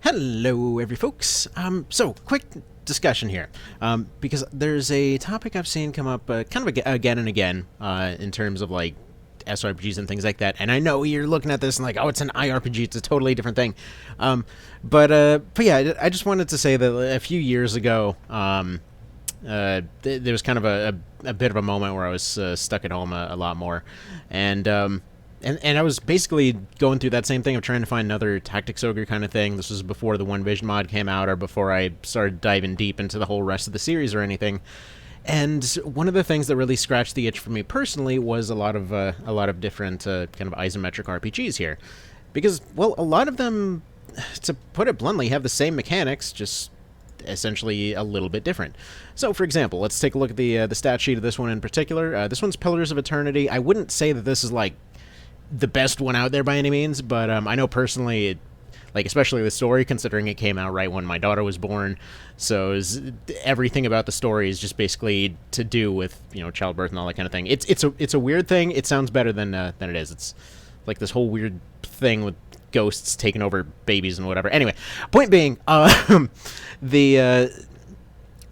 Hello, every folks. So quick discussion here, because there's a topic I've seen come up kind of again and again in terms of like SRPGs and things like that. And I know you're looking at this and like, oh, it's an IRPG, it's a totally different thing. But yeah, I just wanted to say that a few years ago, there was kind of a bit of a moment where I was stuck at home a lot more, and I was basically going through that same thing of trying to find another Tactics Ogre kind of thing. This was before the One Vision mod came out, or before I started diving deep into the whole rest of the series or anything. And one of the things that really scratched the itch for me personally was a lot of different kind of isometric RPGs here, because well, a lot of them, to put it bluntly, have the same mechanics, just essentially a little bit different. So, for example, let's take a look at the stat sheet of this one in particular. This one's Pillars of Eternity. I wouldn't say that this is like the best one out there by any means, but I know personally, like especially the story, considering it came out right when my daughter was born, so everything about the story is just basically to do with childbirth and all that kind of thing. It's a weird thing. It sounds better than it is. It's like this whole weird thing with ghosts taking over babies and whatever. Anyway, point being,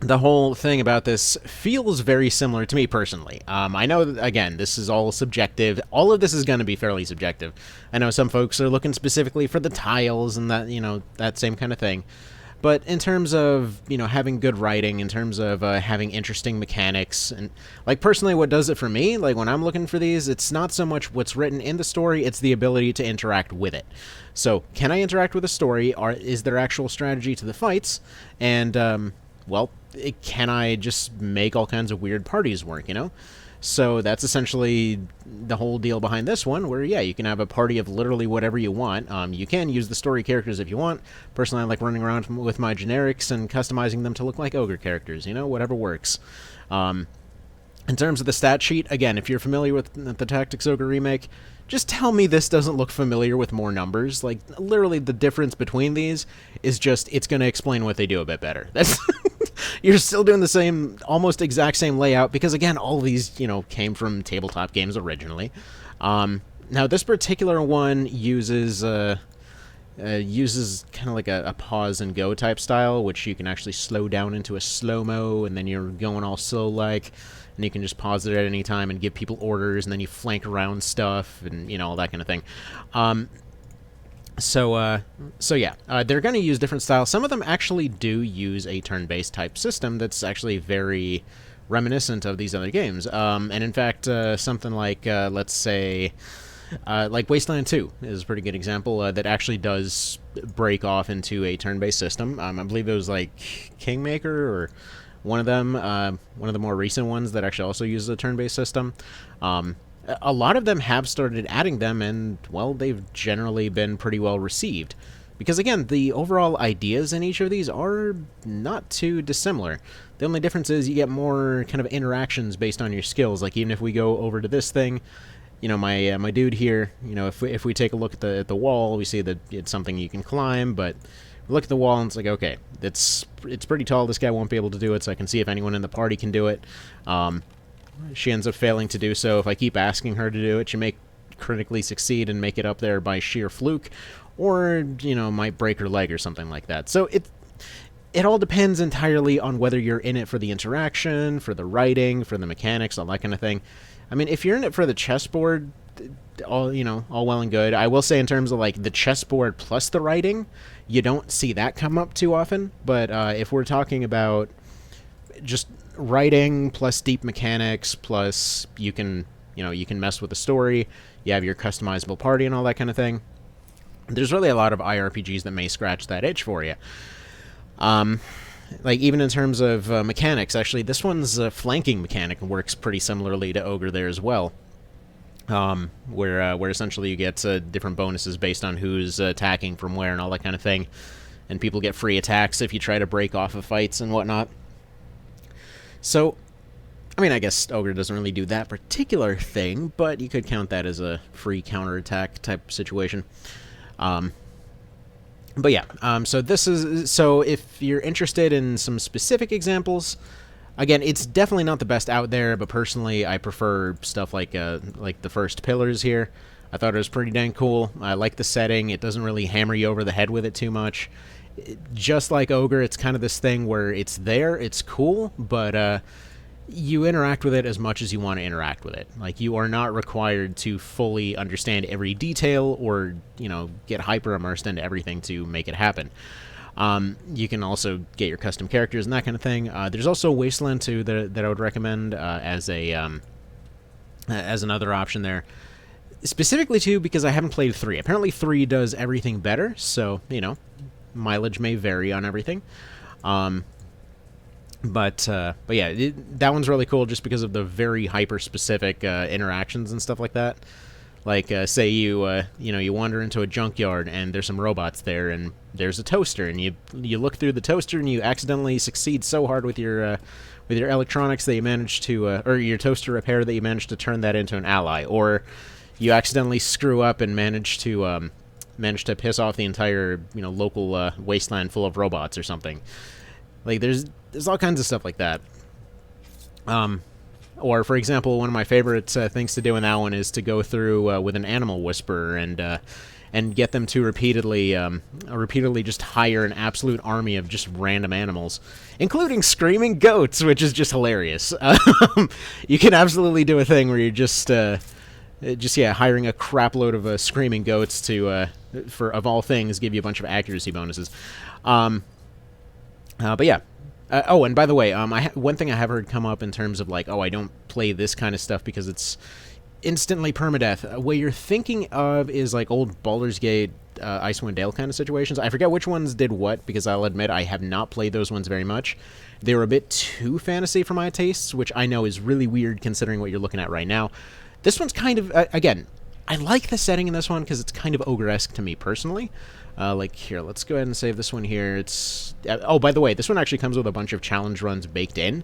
the whole thing about this feels very similar to me personally. I know, again, this is all subjective. All of this is going to be fairly subjective. I know some folks are looking specifically for the tiles and that, that same kind of thing. But in terms of, having good writing, in terms of having interesting mechanics, and, like, personally what does it for me, like, when I'm looking for these, it's not so much what's written in the story, it's the ability to interact with it. So, can I interact with a story, or is there actual strategy to the fights? And, well, can I just make all kinds of weird parties work, So that's essentially the whole deal behind this one, where, yeah, you can have a party of literally whatever you want. You can use the story characters if you want. Personally, I like running around with my generics and customizing them to look like ogre characters, whatever works. In terms of the stat sheet, again, if you're familiar with the Tactics Ogre remake, just tell me this doesn't look familiar with more numbers. Like, literally the difference between these is just, it's going to explain what they do a bit better. That's... You're still doing the same, almost exact same layout, because again, all these, came from tabletop games originally. Now, this particular one uses kind of like a pause and go type style, which you can actually slow down into a slow-mo, and then you're going all slow-like, and you can just pause it at any time and give people orders, and then you flank around stuff, and, all that kind of thing. So yeah, they're going to use different styles. Some of them actually do use a turn-based type system that's actually very reminiscent of these other games. And in fact, something like, let's say, like Wasteland 2 is a pretty good example that actually does break off into a turn-based system. I believe it was like Kingmaker or one of them, one of the more recent ones that actually also uses a turn-based system. A lot of them have started adding them, and, well, they've generally been pretty well received. Because, again, the overall ideas in each of these are not too dissimilar. The only difference is you get more kind of interactions based on your skills. Like, even if we go over to this thing, my dude here, if we take a look at the wall, we see that it's something you can climb, but we look at the wall and it's like, okay, it's pretty tall, this guy won't be able to do it, so I can see if anyone in the party can do it. She ends up failing to do so. If I keep asking her to do it, she may critically succeed and make it up there by sheer fluke, or, might break her leg or something like that. So it all depends entirely on whether you're in it for the interaction, for the writing, for the mechanics, all that kind of thing. I mean, if you're in it for the chessboard, all well and good. I will say, in terms of like the chessboard plus the writing, you don't see that come up too often. But if we're talking about just writing plus deep mechanics plus you can mess with the story, you have your customizable party and all that kind of thing, there's really a lot of IRPGs that may scratch that itch for you. Like, even in terms of mechanics, actually, this one's flanking mechanic works pretty similarly to Ogre there as well. Where essentially you get different bonuses based on who's attacking from where and all that kind of thing, and people get free attacks if you try to break off of fights and whatnot. So, I mean, I guess Ogre doesn't really do that particular thing, but you could count that as a free counterattack type situation. But yeah, so if you're interested in some specific examples, again, it's definitely not the best out there, but personally, I prefer stuff like the first Pillars here. I thought it was pretty dang cool. I like the setting. It doesn't really hammer you over the head with it too much. just like Ogre, it's kind of this thing where it's there, it's cool, but you interact with it as much as you want to interact with it. Like, you are not required to fully understand every detail or, get hyper immersed into everything to make it happen. You can also get your custom characters and that kind of thing. There's also Wasteland 2 that I would recommend as another option there. Specifically 2 because I haven't played 3. Apparently 3 does everything better, so, mileage may vary on everything. But yeah, that one's really cool just because of the very hyper-specific interactions and stuff like that. Like, say you wander into a junkyard and there's some robots there and there's a toaster, and you look through the toaster and you accidentally succeed so hard with your electronics that you manage to, or your toaster repair, that you manage to turn that into an ally, or you accidentally screw up and manage to piss off the entire local wasteland full of robots or something. Like, there's all kinds of stuff like that. Or, for example, one of my favorite things to do in that one is to go through with an animal whisperer and get them to repeatedly just hire an absolute army of just random animals, including screaming goats, which is just hilarious. You can absolutely do a thing where you're just hiring a crap load of screaming goats to, of all things, give you a bunch of accuracy bonuses. But yeah. Oh, and by the way, one thing I have heard come up in terms of like, I don't play this kind of stuff because it's instantly permadeath. What you're thinking of is like old Baldur's Gate, Icewind Dale kind of situations. I forget which ones did what, because I'll admit I have not played those ones very much. They were a bit too fantasy for my tastes, which I know is really weird considering what you're looking at right now. This one's kind of, again, I like the setting in this one because it's kind of ogre-esque to me personally. Like, here, let's go ahead and save this one here. It's... oh, by the way, this one actually comes with a bunch of challenge runs baked in.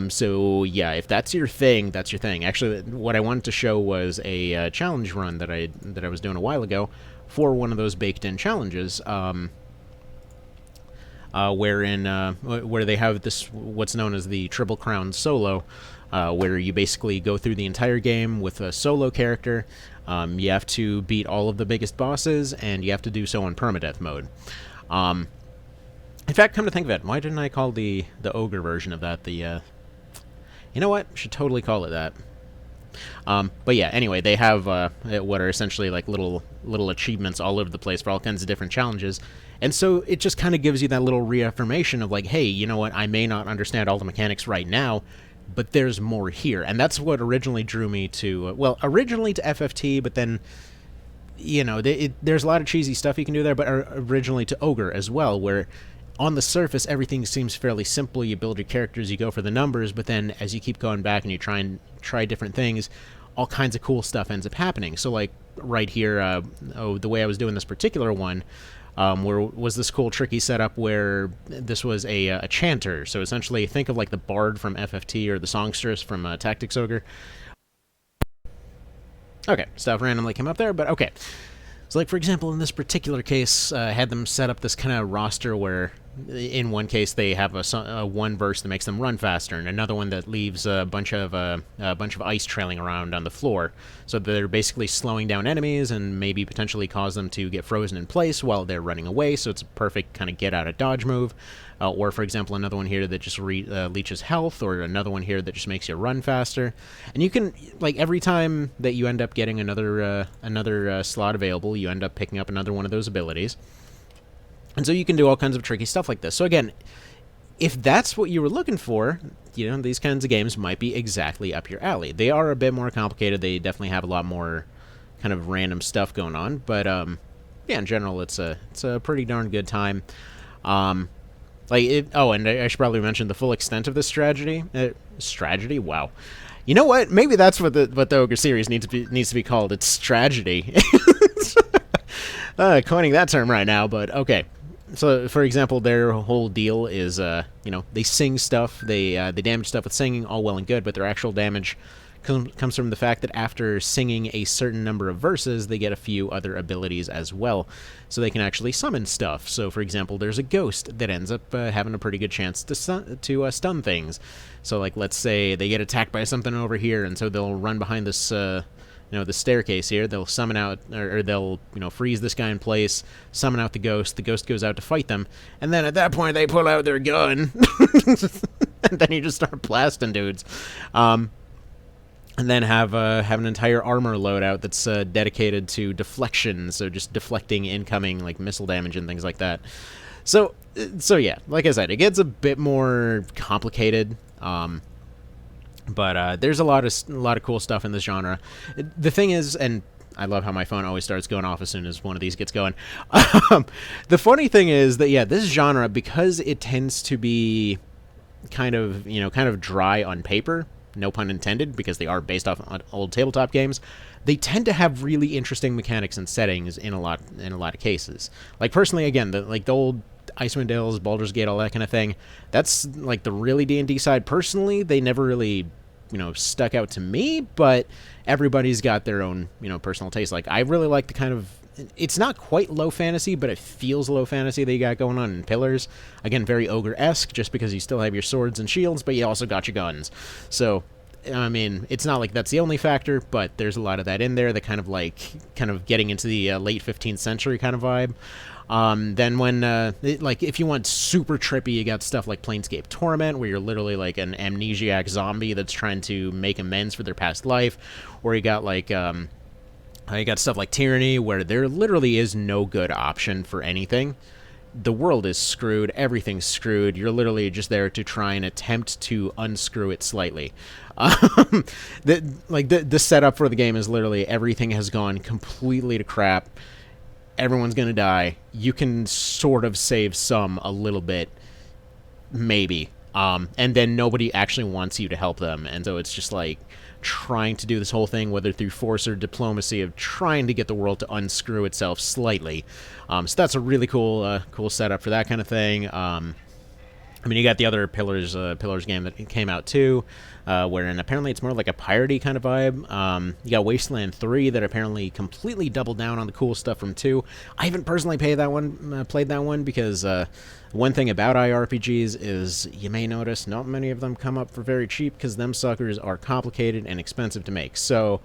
So, yeah, if that's your thing, that's your thing. Actually, what I wanted to show was a challenge run that I was doing a while ago for one of those baked-in challenges, where they have this, what's known as the Triple Crown Solo, where you basically go through the entire game with a solo character. You have to beat all of the biggest bosses, and you have to do so in permadeath mode. In fact, come to think of it, why didn't I call the Ogre version of that the... You know what? Should totally call it that. But yeah, anyway, they have what are essentially like little achievements all over the place for all kinds of different challenges. And so it just kind of gives you that little reaffirmation of like, hey, you know what? I may not understand all the mechanics right now, but there's more here. And that's what originally drew me to, originally to FFT, but then, there's a lot of cheesy stuff you can do there, but originally to Ogre as well, where on the surface everything seems fairly simple. You build your characters, you go for the numbers, but then as you keep going back and you try different things, all kinds of cool stuff ends up happening. So like right here, the way I was doing this particular one, where was this cool tricky setup where this was a chanter. So essentially think of like the bard from FFT or the songstress from Tactics Ogre. Okay, stuff randomly came up there, but okay. So like, for example, in this particular case, I had them set up this kind of roster where in one case they have a one verse that makes them run faster, and another one that leaves a bunch of ice trailing around on the floor. So they're basically slowing down enemies and maybe potentially cause them to get frozen in place while they're running away. So it's a perfect kind of get out of dodge move. Or for example, another one here that just leeches health, or another one here that just makes you run faster. And you can, like, every time that you end up getting another slot available, you end up picking up another one of those abilities. And so you can do all kinds of tricky stuff like this. So again, if that's what you were looking for, these kinds of games might be exactly up your alley. They are a bit more complicated. They definitely have a lot more kind of random stuff going on. But yeah, in general, it's a pretty darn good time. And I should probably mention the full extent of this strategy. Strategy? Wow. You know what? Maybe that's what the Ogre series needs to be called. It's strategy. Coining that term right now, but okay. So, for example, their whole deal is, they sing stuff, they damage stuff with singing, all well and good, but their actual damage comes from the fact that after singing a certain number of verses, they get a few other abilities as well. So they can actually summon stuff. So, for example, there's a ghost that ends up having a pretty good chance to stun things. So, like, let's say they get attacked by something over here, and so they'll run behind this the staircase here. They'll summon out, or they'll, freeze this guy in place, summon out the ghost. The ghost goes out to fight them, and then at that point they pull out their gun, and then you just start blasting dudes. And then have an entire armor loadout that's dedicated to deflection, so just deflecting incoming like missile damage and things like that. So yeah, like I said, it gets a bit more complicated. But there's a lot of cool stuff in this genre. The thing is, and I love how my phone always starts going off as soon as one of these gets going. The funny thing is that, yeah, this genre, because it tends to be kind of dry on paper, no pun intended, because they are based off on old tabletop games, they tend to have really interesting mechanics and settings in a lot of cases. Like, personally, again, the old Icewind Dales, Baldur's Gate, all that kind of thing, that's like the really D&D side. Personally, they never really stuck out to me, but everybody's got their own personal taste. Like, I really like the kind of, it's not quite low fantasy, but it feels low fantasy that you got going on in Pillars. Again, very ogre-esque, just because you still have your swords and shields, but you also got your guns. So, I mean, it's not like that's the only factor, but there's a lot of that in there, that kind of getting into the late 15th century kind of vibe. Then when, if you want super trippy, you got stuff like Planescape Torment, where you're literally like an amnesiac zombie that's trying to make amends for their past life. Or you got you got stuff like Tyranny, where there literally is no good option for anything. The world is screwed, everything's screwed, you're literally just there to try and attempt to unscrew it slightly. The setup for the game is literally everything has gone completely to crap. Everyone's gonna die. You can sort of save some a little bit, maybe. And then nobody actually wants you to help them. And so it's just like trying to do this whole thing, whether through force or diplomacy, of trying to get the world to unscrew itself slightly. So that's a really cool setup for that kind of thing. I mean, you got the other Pillars game that came out too, wherein apparently it's more like a piratey kind of vibe. You got Wasteland 3 that apparently completely doubled down on the cool stuff from 2. I haven't personally played that one because one thing about IRPGs is, you may notice, not many of them come up for very cheap, because them suckers are complicated and expensive to make. So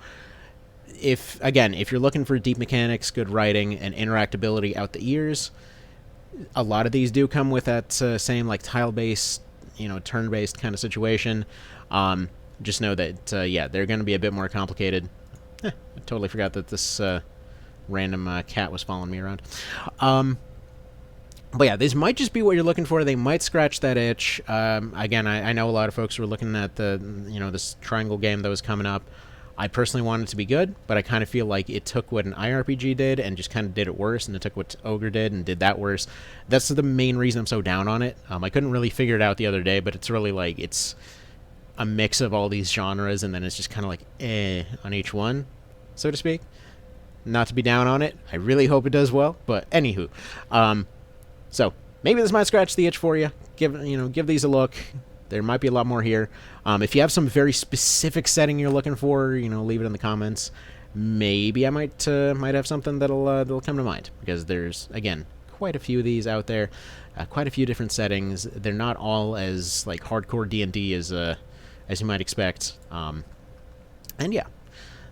if you're looking for deep mechanics, good writing, and interactability out the ears, a lot of these do come with that same like tile-based, turn-based kind of situation. Just know that, they're going to be a bit more complicated. I totally forgot that this random cat was following me around. But yeah, this might just be what you're looking for. They might scratch that itch. Again, I know a lot of folks were looking at this triangle game that was coming up. I personally want it to be good, but I kind of feel like it took what an IRPG did and just kind of did it worse, and it took what Ogre did and did that worse. That's the main reason I'm so down on it. I couldn't really figure it out the other day, but it's really like, it's a mix of all these genres, and then it's just kind of like, on each one, so to speak. Not to be down on it. I really hope it does well, but anywho. So, maybe this might scratch the itch for you. Give these a look. There might be a lot more here. If you have some very specific setting you're looking for, leave it in the comments. Maybe I might have something that'll come to mind, because there's, again, quite a few of these out there, quite a few different settings. They're not all as like hardcore D&D as you might expect. And yeah,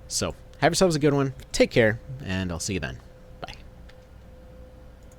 so have yourselves a good one. Take care, and I'll see you then.